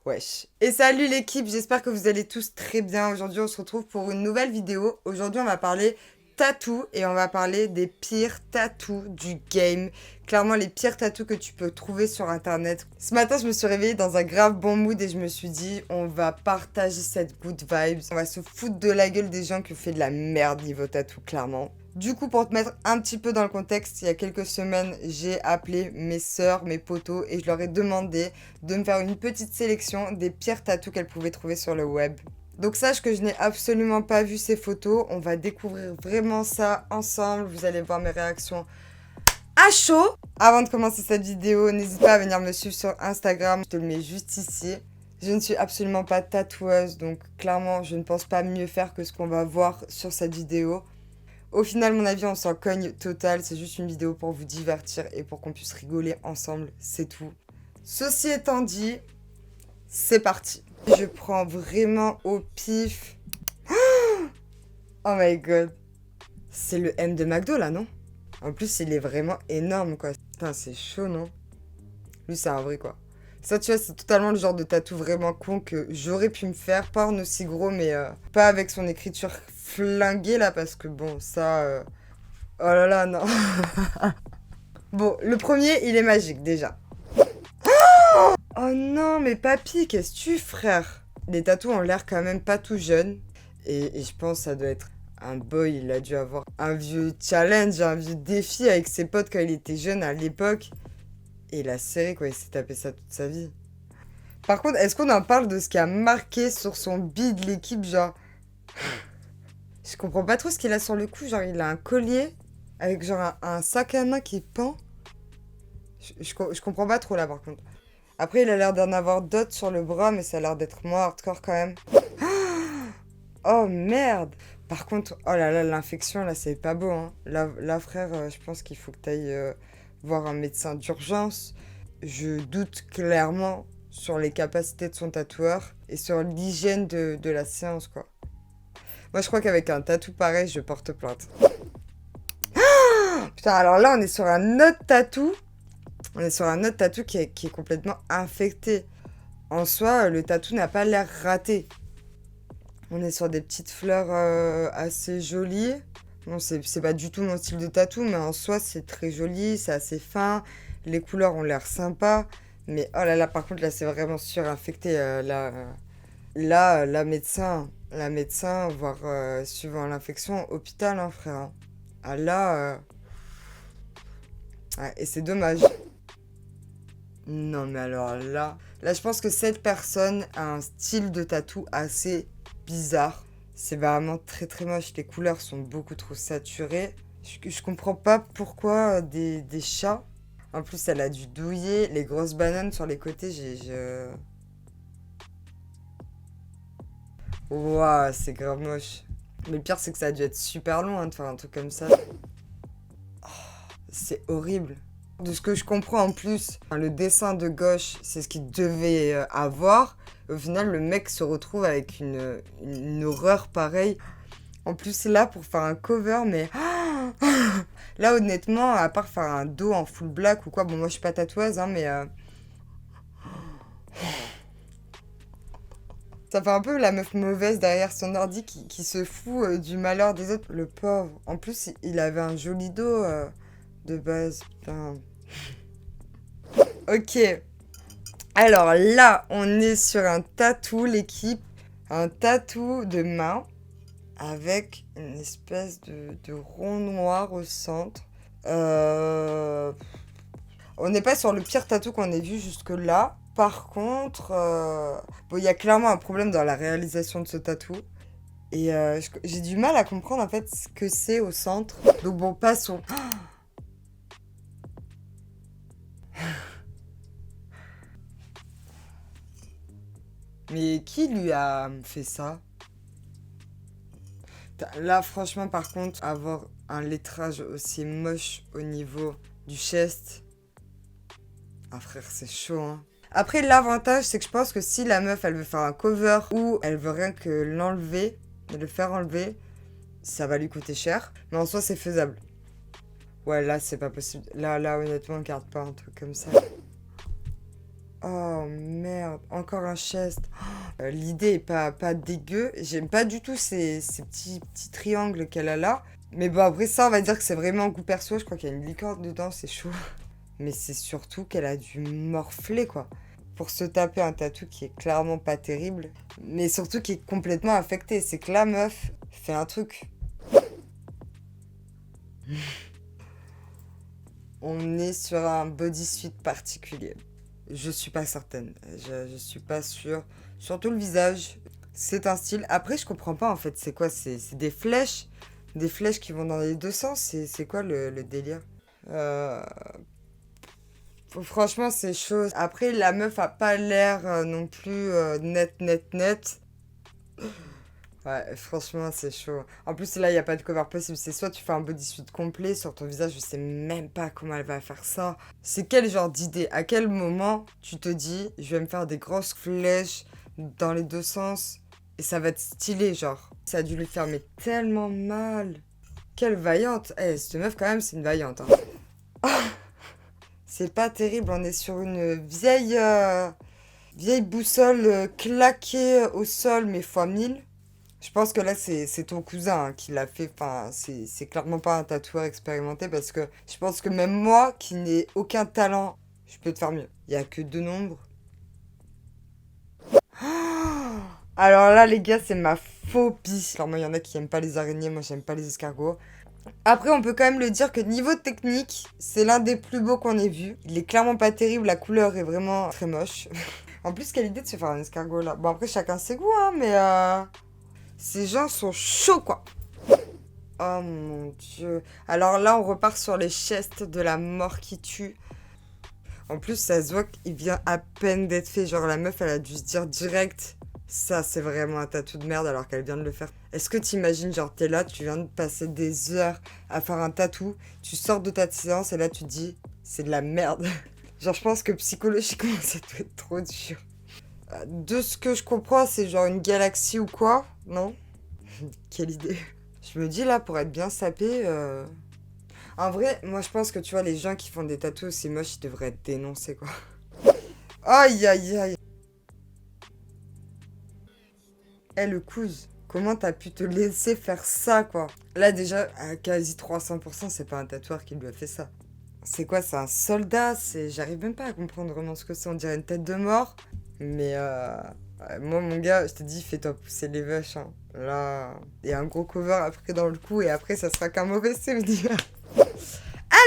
Wesh. Et salut l'équipe, j'espère que vous allez tous très bien. Aujourd'hui, on se retrouve pour une nouvelle vidéo. Aujourd'hui, on va parler tatou et on va parler des pires tatous du game. Clairement, les pires tatous que tu peux trouver sur internet. Ce matin, je me suis réveillée dans un grave bon mood et je me suis dit, on va partager cette good vibes. On va se foutre de la gueule des gens qui ont fait de la merde niveau tatou, clairement. Du coup, pour te mettre un petit peu dans le contexte, il y a quelques semaines, j'ai appelé mes sœurs, mes potos, et je leur ai demandé de me faire une petite sélection des pires tatous qu'elles pouvaient trouver sur le web. Donc sache que je n'ai absolument pas vu ces photos, on va découvrir vraiment ça ensemble, vous allez voir mes réactions à chaud. Avant de commencer cette vidéo, n'hésite pas à venir me suivre sur Instagram, je te le mets juste ici. Je ne suis absolument pas tatoueuse, donc clairement, je ne pense pas mieux faire que ce qu'on va voir sur cette vidéo. Au final, mon avis, on s'en cogne total. C'est juste une vidéo pour vous divertir et pour qu'on puisse rigoler ensemble. C'est tout. Ceci étant dit, c'est parti. Je prends vraiment au pif. Oh my god. C'est le M de McDo là, non? En plus, il est vraiment énorme quoi. Putain, c'est chaud, non? Lui, c'est un vrai quoi. Ça, tu vois, c'est totalement le genre de tatou vraiment con que j'aurais pu me faire. Pas en aussi gros, mais pas avec son écriture flinguée là, parce que bon, ça. Oh là là, non. Bon, le premier, il est magique déjà. Oh non, mais papy, qu'est-ce que tu, frère? Les tatous ont l'air quand même pas tout jeunes. Et je pense que ça doit être un boy, il a dû avoir un vieux challenge, un vieux défi avec ses potes quand il était jeune à l'époque. Et il a serré, quoi, il s'est tapé ça toute sa vie. Par contre, est-ce qu'on en parle de ce qui a marqué sur son bide l'équipe, genre... Je comprends pas trop ce qu'il a sur le cou, genre il a un collier avec genre un sac à main qui pend. Je comprends pas trop là par contre. Après, il a l'air d'en avoir d'autres sur le bras, mais ça a l'air d'être moins hardcore quand même. Oh merde! Par contre, oh là là, l'infection là, c'est pas beau, hein. Là frère, je pense qu'il faut que tu ailles voir un médecin d'urgence. Je doute clairement sur les capacités de son tatoueur et sur l'hygiène de la séance, quoi. Moi, je crois qu'avec un tatou pareil, je porte plainte. Putain, alors là, on est sur un autre tatou. On est sur un autre tatou qui est complètement infecté. En soi, le tatou n'a pas l'air raté. On est sur des petites fleurs assez jolies. Bon, c'est pas du tout mon style de tatou, mais en soi, c'est très joli, c'est assez fin. Les couleurs ont l'air sympas. Mais oh là là, par contre, là, c'est vraiment surinfecté. Là, médecin, voire suivant l'infection, hôpital, hein, frère. Hein. Ah là, ouais, et c'est dommage. Non, mais alors là, je pense que cette personne a un style de tatou assez bizarre. C'est vraiment très très moche. Les couleurs sont beaucoup trop saturées. Je comprends pas pourquoi des chats. En plus, elle a du douillet, les grosses bananes sur les côtés. Ouah, c'est grave moche. Mais le pire, c'est que ça a dû être super long hein, de faire un truc comme ça. C'est horrible. De ce que je comprends en plus, le dessin de gauche, c'est ce qu'il devait avoir. Au final, le mec se retrouve avec une horreur pareille. En plus, là, pour faire un cover, mais... Là, honnêtement, à part faire un dos en full black ou quoi, bon, moi, je suis pas tatoueuse, hein, mais... Ça fait un peu la meuf mauvaise derrière son ordi qui se fout du malheur des autres. Le pauvre. En plus, il avait un joli dos de base. Putain. Ok. Alors là, on est sur un tatou, l'équipe. Un tatou de main avec une espèce de rond noir au centre. On n'est pas sur le pire tatou qu'on ait vu jusque-là. Par contre, bon, il y a clairement un problème dans la réalisation de ce tatou. Et j'ai du mal à comprendre en fait ce que c'est au centre. Donc bon, passons. Mais qui lui a fait ça? Là, franchement, par contre, avoir un lettrage aussi moche au niveau du chest... Ah frère, c'est chaud, hein. Après, l'avantage, c'est que je pense que si la meuf, elle veut faire un cover ou elle veut rien que l'enlever, le faire enlever, ça va lui coûter cher. Mais en soi, c'est faisable. Ouais, là, c'est pas possible. Là, honnêtement, on garde pas un truc comme ça. Oh merde, encore un chest. L'idée est pas dégueu. J'aime pas du tout ces petits triangles qu'elle a là. Mais bon, après ça, on va dire que c'est vraiment un goût perso. Je crois qu'il y a une licorne dedans, c'est chaud. Mais c'est surtout qu'elle a dû morfler, quoi. Pour se taper un tatou qui est clairement pas terrible. Mais surtout qui est complètement affecté. C'est que la meuf fait un truc. On est sur un bodysuit particulier. Je suis pas certaine. Je suis pas sûre. Surtout le visage. C'est un style. Après, je comprends pas en fait. C'est quoi? C'est des flèches. Des flèches qui vont dans les deux sens. C'est quoi le délire? Euh, Franchement, c'est chaud. Après, la meuf a pas l'air non plus net. Ouais, franchement, c'est chaud. En plus, là, il n'y a pas de cover possible. C'est soit tu fais un bodysuit complet sur ton visage, je sais même pas comment elle va faire ça. C'est quel genre d'idée? À quel moment tu te dis, je vais me faire des grosses flèches dans les deux sens et ça va être stylé, genre. Ça a dû lui faire mais tellement mal. Quelle vaillante. Eh, cette meuf, quand même, c'est une vaillante, hein. C'est pas terrible, on est sur une vieille boussole claquée au sol, mais fois 1000. Je pense que là, c'est ton cousin hein, qui l'a fait. Enfin, c'est clairement pas un tatoueur expérimenté parce que je pense que même moi, qui n'ai aucun talent, je peux te faire mieux. Il y a que deux nombres. Alors là, les gars, c'est ma phobie. Clairement, il y en a qui aiment pas les araignées, moi, j'aime pas les escargots. Après, on peut quand même le dire que niveau technique, c'est l'un des plus beaux qu'on ait vu. Il est clairement pas terrible, la couleur est vraiment très moche. En plus, quelle idée de se faire un escargot là. Bon, après, chacun ses goûts, hein, mais ces gens sont chauds, quoi. Oh mon dieu. Alors là, on repart sur les chestes de la mort qui tue. En plus, ça se voit qu'il vient à peine d'être fait. Genre, la meuf, elle a dû se dire direct, ça, c'est vraiment un tatou de merde alors qu'elle vient de le faire. Est-ce que t'imagines, genre, t'es là, tu viens de passer des heures à faire un tatou, tu sors de ta séance et là, tu te dis, c'est de la merde. Genre, je pense que psychologiquement, ça doit être trop dur. De ce que je comprends, c'est genre une galaxie ou quoi, non? Quelle idée. Je me dis là, pour être bien sapé, en vrai, moi je pense que tu vois, les gens qui font des tatous aussi moches, ils devraient être dénoncés quoi. Aïe aïe aïe. Eh le cousin, comment t'as pu te laisser faire ça quoi? Là déjà, à quasi 300%, c'est pas un tatoueur qui lui a fait ça. C'est quoi, c'est un soldat? J'arrive même pas à comprendre vraiment ce que c'est. On dirait une tête de mort. Mais ouais, moi mon gars, je te dis, fais-toi pousser les vaches. Hein. Là, et un gros cover après dans le cou et après ça sera qu'un mauvais souvenir.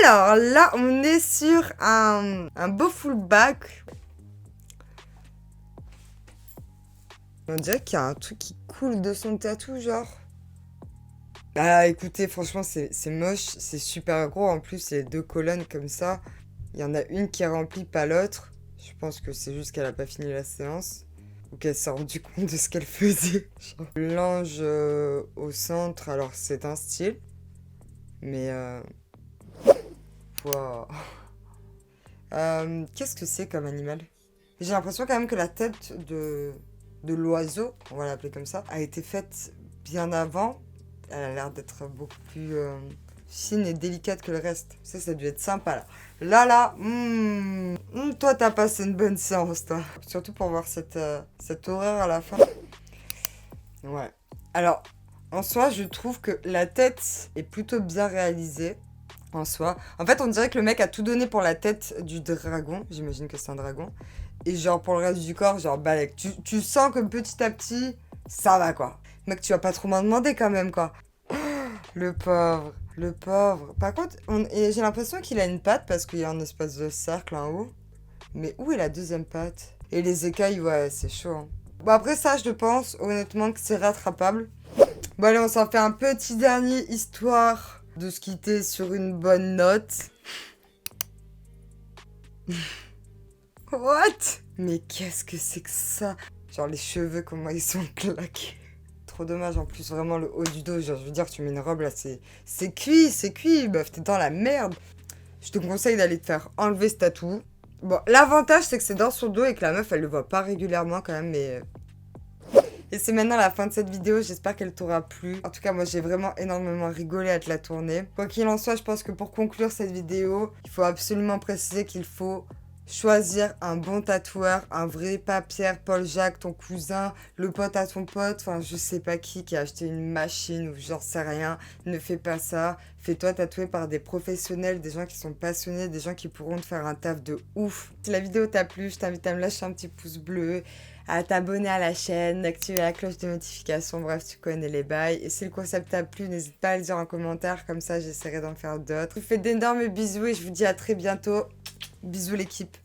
Alors là, on est sur un beau full back. On dirait qu'il y a un truc qui coule de son tatou, genre. Ah, écoutez, franchement, c'est moche. C'est super gros. En plus, les deux colonnes comme ça. Il y en a une qui est remplie, pas l'autre. Je pense que c'est juste qu'elle a pas fini la séance. Ou qu'elle s'est rendue compte de ce qu'elle faisait. L'ange au centre, alors c'est un style. Mais wow. Qu'est-ce que c'est comme animal? J'ai l'impression quand même que la tête de l'oiseau, on va l'appeler comme ça, a été faite bien avant. Elle a l'air d'être beaucoup plus fine et délicate que le reste. Ça a dû être sympa là. Toi t'as passé une bonne séance toi. Surtout pour voir cette horreur à la fin. Ouais. Alors, en soi, je trouve que la tête est plutôt bien réalisée. En soi. En fait, on dirait que le mec a tout donné pour la tête du dragon. J'imagine que c'est un dragon. Et genre, pour le reste du corps, genre, balèque. Tu sens que petit à petit, ça va, quoi. Mec, tu vas pas trop m'en demander quand même, quoi. Le pauvre, le pauvre. Par contre, et j'ai l'impression qu'il a une patte parce qu'il y a un espèce de cercle en haut. Mais où est la deuxième patte? Et les écailles, ouais, c'est chaud. Hein. Bon, après ça, je pense honnêtement que c'est rattrapable. Bon, allez, on s'en fait un petit dernier histoire de se quitter sur une bonne note. What? Mais qu'est-ce que c'est que ça? Genre les cheveux, comment ils sont claqués. Trop dommage, en plus, vraiment le haut du dos. Genre, je veux dire, tu mets une robe là, c'est cuit, meuf, t'es dans la merde. Je te conseille d'aller te faire enlever ce tatou. Bon, l'avantage, c'est que c'est dans son dos et que la meuf, elle le voit pas régulièrement quand même, mais... Et c'est maintenant la fin de cette vidéo, j'espère qu'elle t'aura plu. En tout cas, moi j'ai vraiment énormément rigolé à te la tourner. Quoi qu'il en soit, je pense que pour conclure cette vidéo, il faut absolument préciser qu'il faut choisir un bon tatoueur, un vrai, pas Pierre, Paul, Jacques, ton cousin, le pote à ton pote, enfin je sais pas qui a acheté une machine ou j'en sais rien, ne fais pas ça. Fais-toi tatouer par des professionnels, des gens qui sont passionnés, des gens qui pourront te faire un taf de ouf. Si la vidéo t'a plu, je t'invite à me lâcher un petit pouce bleu, à t'abonner à la chaîne, d'activer la cloche de notification, bref, tu connais les bails. Et si le concept t'a plu, n'hésite pas à le dire en commentaire, comme ça j'essaierai d'en faire d'autres. Je vous fais d'énormes bisous et je vous dis à très bientôt. Bisous l'équipe.